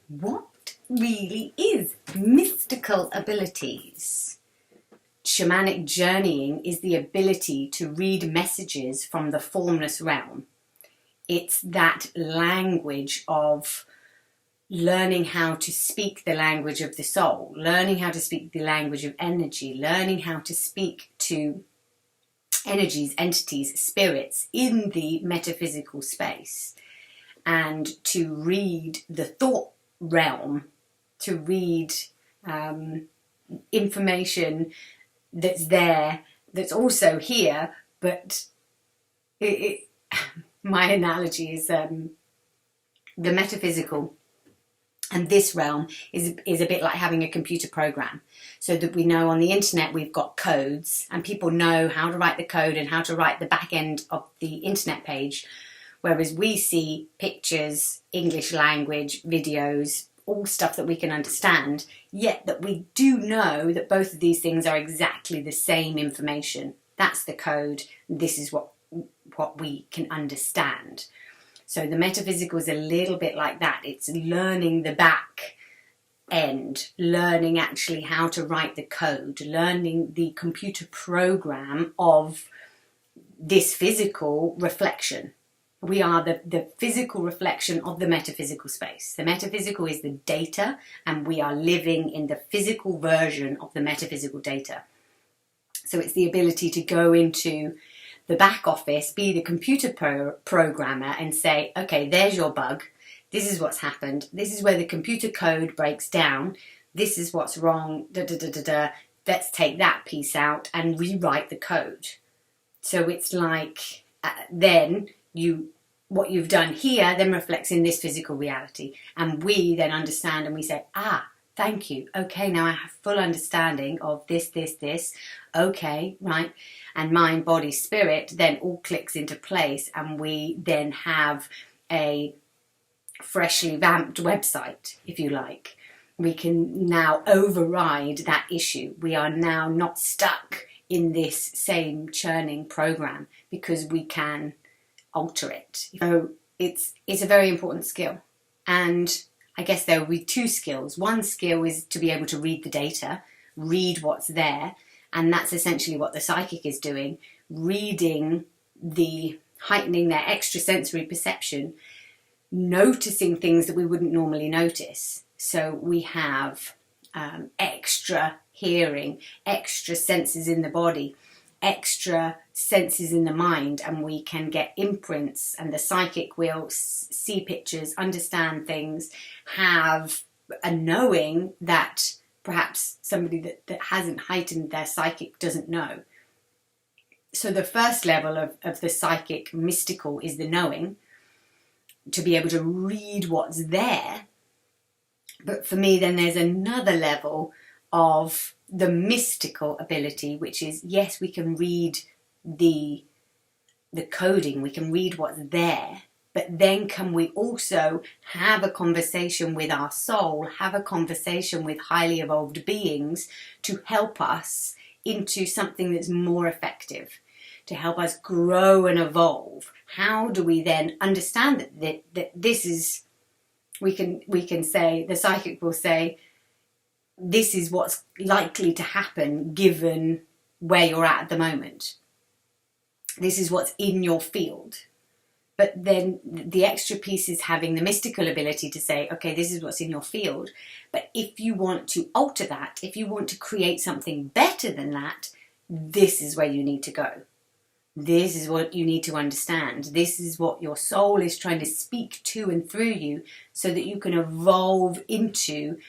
What really is mystical abilities? Shamanic journeying is the ability to read messages from the formless realm. It's that language of learning how to speak the language of the soul, learning how to speak the language of energy, learning how to speak to energies, entities, spirits in the metaphysical space, and to read the thought realm, to read information that's there, that's also here, but my analogy is the metaphysical and this realm is a bit like having a computer program, so that we know on the internet we've got codes and people know how to write the code and how to write the back end of the internet page, whereas we see pictures, English language, videos, all stuff that we can understand, yet that we do know that both of these things are exactly the same information. That's the code. This is what we can understand. So the metaphysical is a little bit like that. It's learning the back end, learning actually how to write the code, learning the computer program of this physical reflection. We are the physical reflection of the metaphysical space. The metaphysical is the data, and we are living in the physical version of the metaphysical data. So it's the ability to go into the back office, be the computer programmer and say, okay, there's your bug. This is what's happened. This is where the computer code breaks down. This is what's wrong. Let's take that piece out and rewrite the code. So it's like then what you've done here then reflects in this physical reality. And we then understand and we say, thank you. Okay, now I have full understanding of this. Okay, right. And mind, body, spirit then all clicks into place, and we then have a freshly vamped website, if you like. We can now override that issue. We are now not stuck in this same churning program because we can alter it. So it's a very important skill. And I guess there will be two skills. One skill is to be able to read the data, read what's there, and that's essentially what the psychic is doing, reading heightening their extrasensory perception, noticing things that we wouldn't normally notice. So we have extra hearing, extra senses in the body, extra senses in the mind, and we can get imprints, and the psychic will see pictures, understand things, have a knowing that perhaps somebody that hasn't heightened their psychic doesn't know. So the first level of the psychic mystical is the knowing, to be able to read what's there. But for me, then there's another level of the mystical ability, which is, yes, we can read the coding, we can read what's there, but then can we also have a conversation with our soul, have a conversation with highly evolved beings to help us into something that's more effective, to help us grow and evolve? How do we then understand that this is, we can say, the psychic will say, this is what's likely to happen given where you're at the moment. This is what's in your field. But then the extra piece is having the mystical ability to say, okay, this is what's in your field. But if you want to alter that, if you want to create something better than that, this is where you need to go. This is what you need to understand. This is what your soul is trying to speak to and through you, so that you can evolve into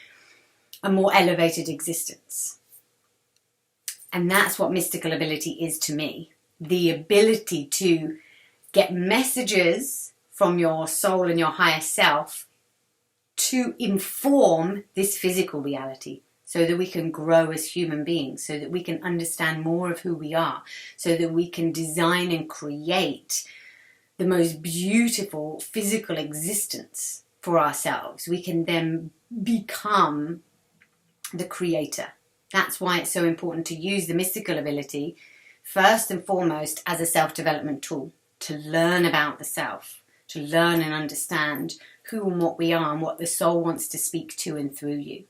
a more elevated existence. And that's what mystical ability is to me. The ability to get messages from your soul and your higher self to inform this physical reality, so that we can grow as human beings, so that we can understand more of who we are, so that we can design and create the most beautiful physical existence for ourselves. We can then become the creator. That's why it's so important to use the mystical ability first and foremost as a self-development tool, to learn about the self, to learn and understand who and what we are and what the soul wants to speak to and through you.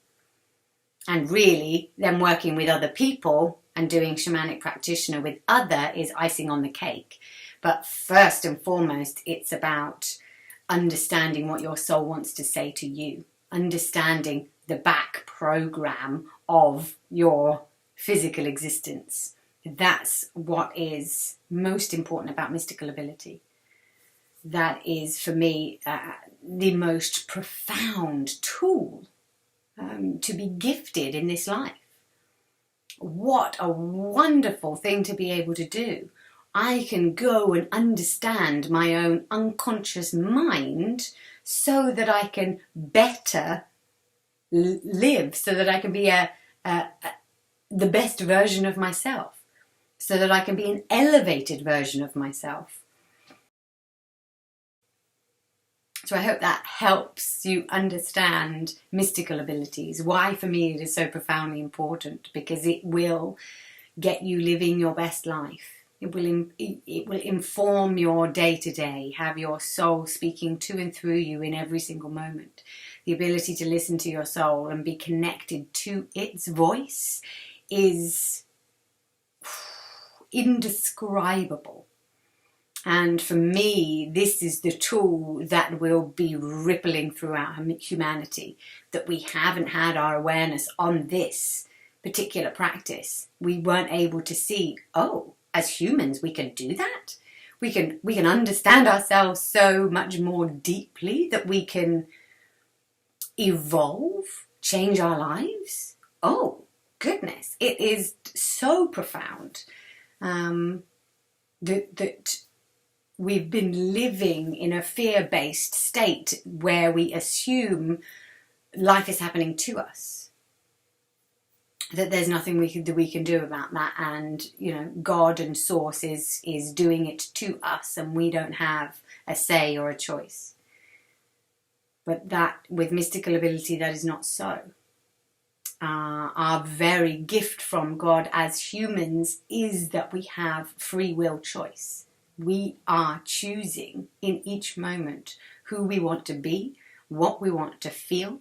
And really, then working with other people and doing shamanic practitioner with other is icing on the cake. But first and foremost, it's about understanding what your soul wants to say to you, understanding the back program of your physical existence. That's what is most important about mystical ability. That is, for me, the most profound tool to be gifted in this life. What a wonderful thing to be able to do. I can go and understand my own unconscious mind so that I can better live, so that I can be the best version of myself, so that I can be an elevated version of myself. So I hope that helps you understand mystical abilities, why for me it is so profoundly important, because it will get you living your best life. It will inform your day-to-day, have your soul speaking to and through you in every single moment. The ability to listen to your soul and be connected to its voice is indescribable. And for me, this is the tool that will be rippling throughout humanity, that we haven't had our awareness on this particular practice. We weren't able to see, oh, as humans, we can do that. We can understand ourselves so much more deeply that we can evolve, change our lives. Oh, goodness, it is so profound that we've been living in a fear-based state where we assume life is happening to us, that there's nothing we can do about that, and God and Source is doing it to us, and we don't have a say or a choice. But that, with mystical ability, that is not so. Our very gift from God as humans is that we have free will choice. We are choosing in each moment who we want to be, what we want to feel,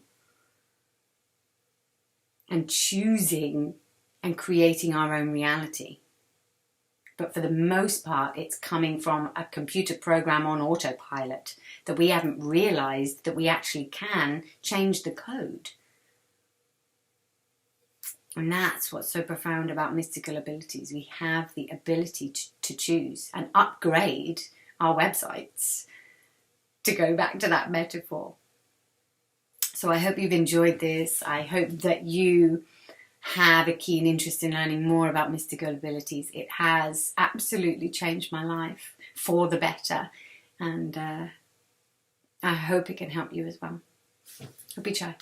and choosing and creating our own reality. But for the most part, it's coming from a computer program on autopilot that we haven't realized that we actually can change the code. And that's what's so profound about mystical abilities. We have the ability to choose and upgrade our websites, to go back to that metaphor. So I hope you've enjoyed this. I hope that you have a keen interest in learning more about mystical abilities. It has absolutely changed my life for the better. And I hope it can help you as well. Hope you try.